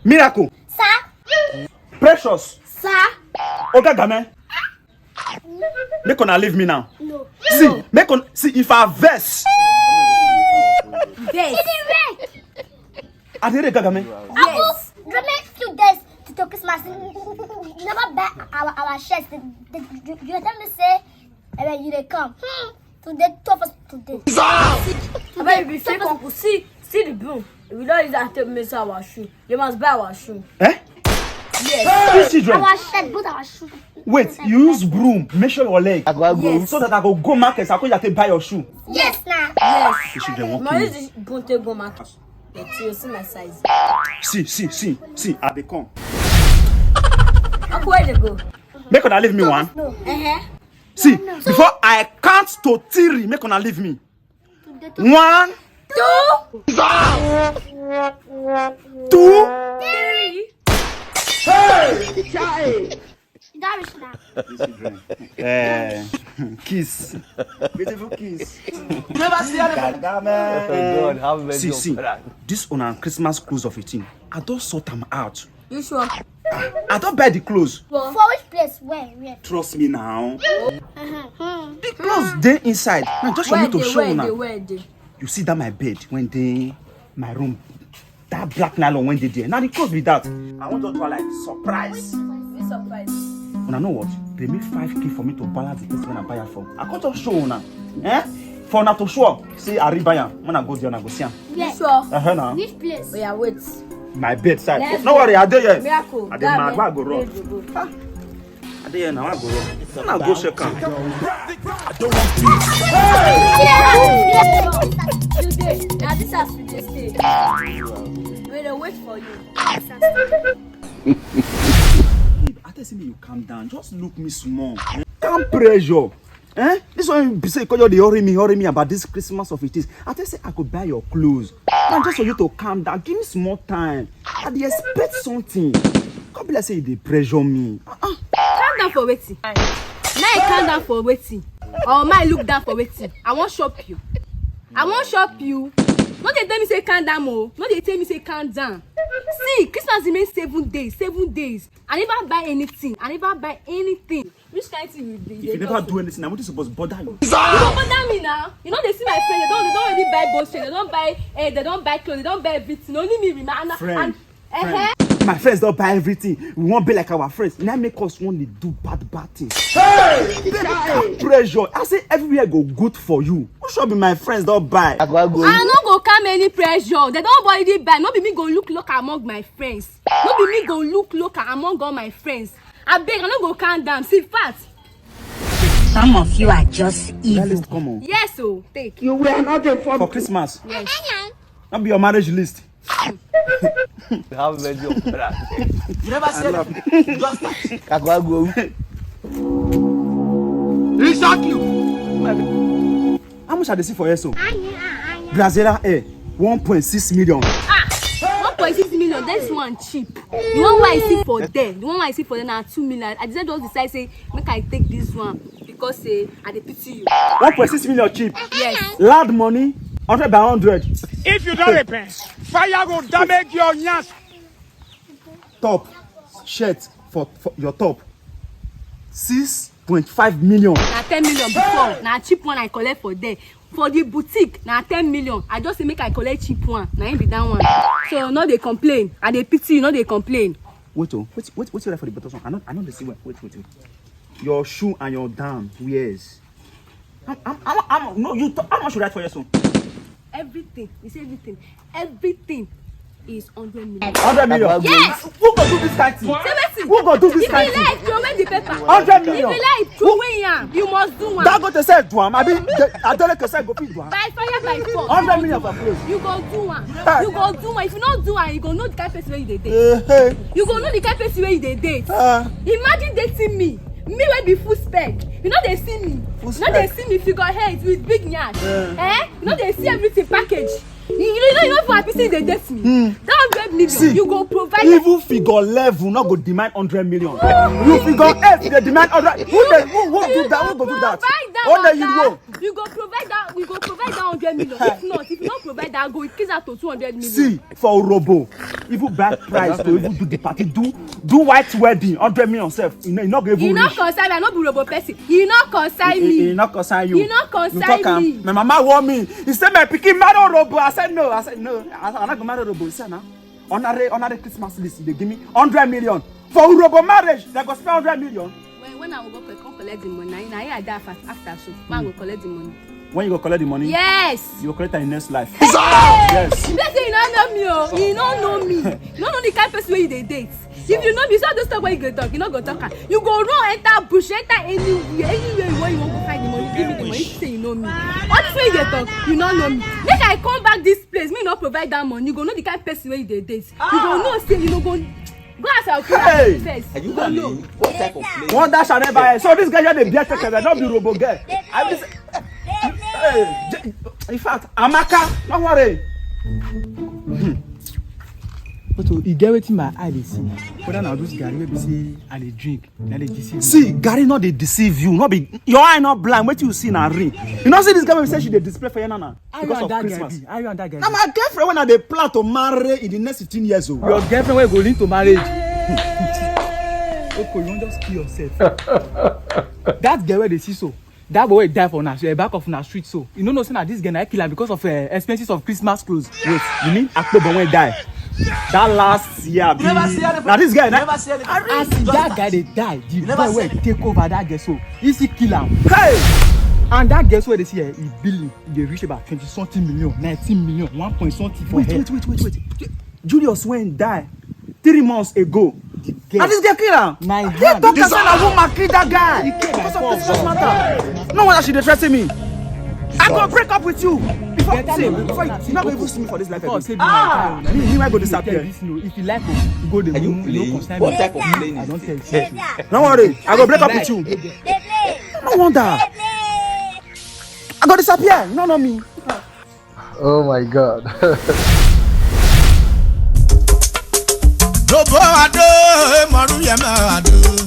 Miracle. Sir. Precious. Sir. Okay, Game. Make una leave me now. No. See, make on see if I verse. Yes. I did it, Game. Yes. The next few days to Christmas, never buy our shirts. You tell me say, when you they come. Today, tough us today. But if you fake uncle, see the bill. If we don't use that to miss our shoe, you must buy our shoe. Eh? Yes. These children. Our shirt, both our shoes. Wait, you use broom, measure your leg. Yes. So that I go market, I go buy your shoe. Yes, now. Yes. These children won't My kill use me. this bunte go market. You see my size. See, I dey come. Uncle, where they go? Make una leave me one. No. See, before I count to 3, make una leave me. Today, 1, 2, 2. 3. that is now. Kiss. Beautiful kiss. Never see anything. God, have mercy See, on that. this on our Christmas clothes of 18. I don't sort them out. You sure? I don't buy the clothes. For which place? Where? Trust me now. The clothes they inside. Now just for me to show now. Where they? You see that my bed when they my room. That black nylon when they there. Now the clothes be that. I want to do like surprise. Be surprised. Una know what? They make 5K for me to balance the place when I buy her for. I can't just show una. Eh? For una to show up. See I buy her. When I go there, I go see her. You sure? Now. Which place? Oh yeah, wait. My bedside. Let's No go. worry, I do here. Miracle. I dey mad, why I go Where wrong? you go? I dey here now, I go wrong. When I go check am. Today, now this has to just stay. We'll wait for you. I tell you, you calm down. Just look me small. Calm pressure. Eh? This one be say because you dey hurry me about this Christmas of it is. I tell say I could buy your clothes. Man, just for you to calm down. Give me small time. I dey expect something. God bless say they pressure me. Calm down for waiting. Now I calm down for waiting. Or might look down for waiting. I won't shop you. No, they tell me say calm down, mo. No, they tell me say calm down. See, Christmas remains 7 days. 7 days. I never buy anything. Which kind of thing will be? If you never do anything, I'm not supposed to bother you. You don't bother me now. You know they see my friends. They don't already buy both things. They don't buy clothes. They don't buy everything. Only me remain. Friend. My friends don't buy everything. We won't be like our friends. Now make us want to do bad things. Hey! Pressure. I say everywhere go good for you. Who should be my friends don't buy? I no go calm any pressure. They don't already buy. No be me go look among my friends. No be me go look among all my friends. I beg, I no go calm down. See fast. Some of you are just evil. List, come on. Yes, so take. You were not informed. For Christmas. Yes. That be your marriage list. Have mercy on that. You never see anything. Just Exactly. How much are they see for eso? Brazilian air, 1.6 million. 1.6 million. This one cheap. The one where I see for there. The one where I see for there now 2 million. I decided just decide say make I take this one because I dey pity you. 1.6 million cheap. Yes. Loud money, 100 by 100. If you don't repent, fire will damage your nyas. Top shirt for your top. 6.5 million. Na 10 million before. Na cheap one I collect for there. For the boutique, na 10 million. I just say make I collect cheap one. Na him be that one. So no dey complain. I dey pity you, no dey complain. Wait you like for the bottom. I know the see wait. Your shoe and your down wears. No, you how much you write for your son? Everything. You say everything. Everything is 100 million. 100 million. Yes. Who go do this kind of thing? Who go do this kind of If you thing? like, throw away the paper. 100 million. If you like, throw away am. You must do one. That go to say do am. I don't like to say go fit do am. By fire, by force. 100 million for clothes. You go do one. Hey. You go do one. If you not do one, you go know the kind of person where you dey date. You go know the kind of person where you dey date. Imagine dating me. Me wey be full spec. You know they see me. You know they see me figure head with big nyash. You know they see everything package. You know if I see they date me. That 100 million. See, you go provide. Even figure level not go demand 100 million. You figure 8 they demand 100. Who do that? Who go do that? Only you go. You go provide that. We go provide that 100 million. If not, if you don't provide that, go increase that to 200 million. See, for Urhobo, even bad price to even do the party, do white wedding 100 million self. You not go even. You not concern me. I not be Urhobo person. You not concern me. He not concern you. You not concern me. My mama want me. He said my pikin marry Urhobo. I said no. I'm not gonna marry Urhobo. He said now. On a Christmas list, they give me 100 million for Urhobo marriage. They go spend 100 million. When I will go collect the money, now I die fast after so. When I will collect the money. When you go collect the money? Yes. You will collect it in next life. Hey! Yes. Let's say you don't know me, oh. You don't know me. You don't know the kind of person where you date. If you know me, so don't stop where you go talk. You not go talk. You go run, enter bush, enter anywhere you want to find the money. Give me the money. Say you know me. All this way you get talk, you don't know me. Make I come back this place, me not provide that money. You go know the kind of person where you date. You go know, say you know go. Go ask our hey! first. Are you know what type of place? One dash and never end. So this guy just the beer taker, not be Urhobo girl. I just, hey, in fact, Amaka, don't worry. But you get wetin my eye dey see. Whether na those Gary wey be say I dey drink, na dey deceive. See, Gary not dey deceive you, not be your eye not blind. What you see na ring. You know see this guy wey say she dey display for you now because of Christmas. How you and that guy? Na my girlfriend when I dey plan to marry in the next 15 years old. Your girlfriend wey go lead to marriage. Okay, you wan just kill yourself. That girl wey dey see so. That boy die for now, back of na street so. You know say na this girl na kill am because of expenses of Christmas clothes. Wait, you mean October when die? That last year, now this guy, Never see anything. as that guy dey die, the boy wey take over that girl so, he still kill am. Hey! And that girl wey dey see he billing, dey reach about 20-something million, 19 million, 1 point something for her. Wait. Julius Wayne died 3 months ago. And this guy kill am. My They hand. talk as I won't kill that guy. He came by Because of force. Christmas matter. No wonder she dey threaten me. I go break up with you. Before you not go even see me for this life again. Me I go disappear. If you like you go the Are you moon, playing? no concern What me. type of playing I is don't tell this? you. Don't worry, I go break up with you. No wonder. I go disappear. You don't know me. Oh my God. Robo ado, maru yema ado.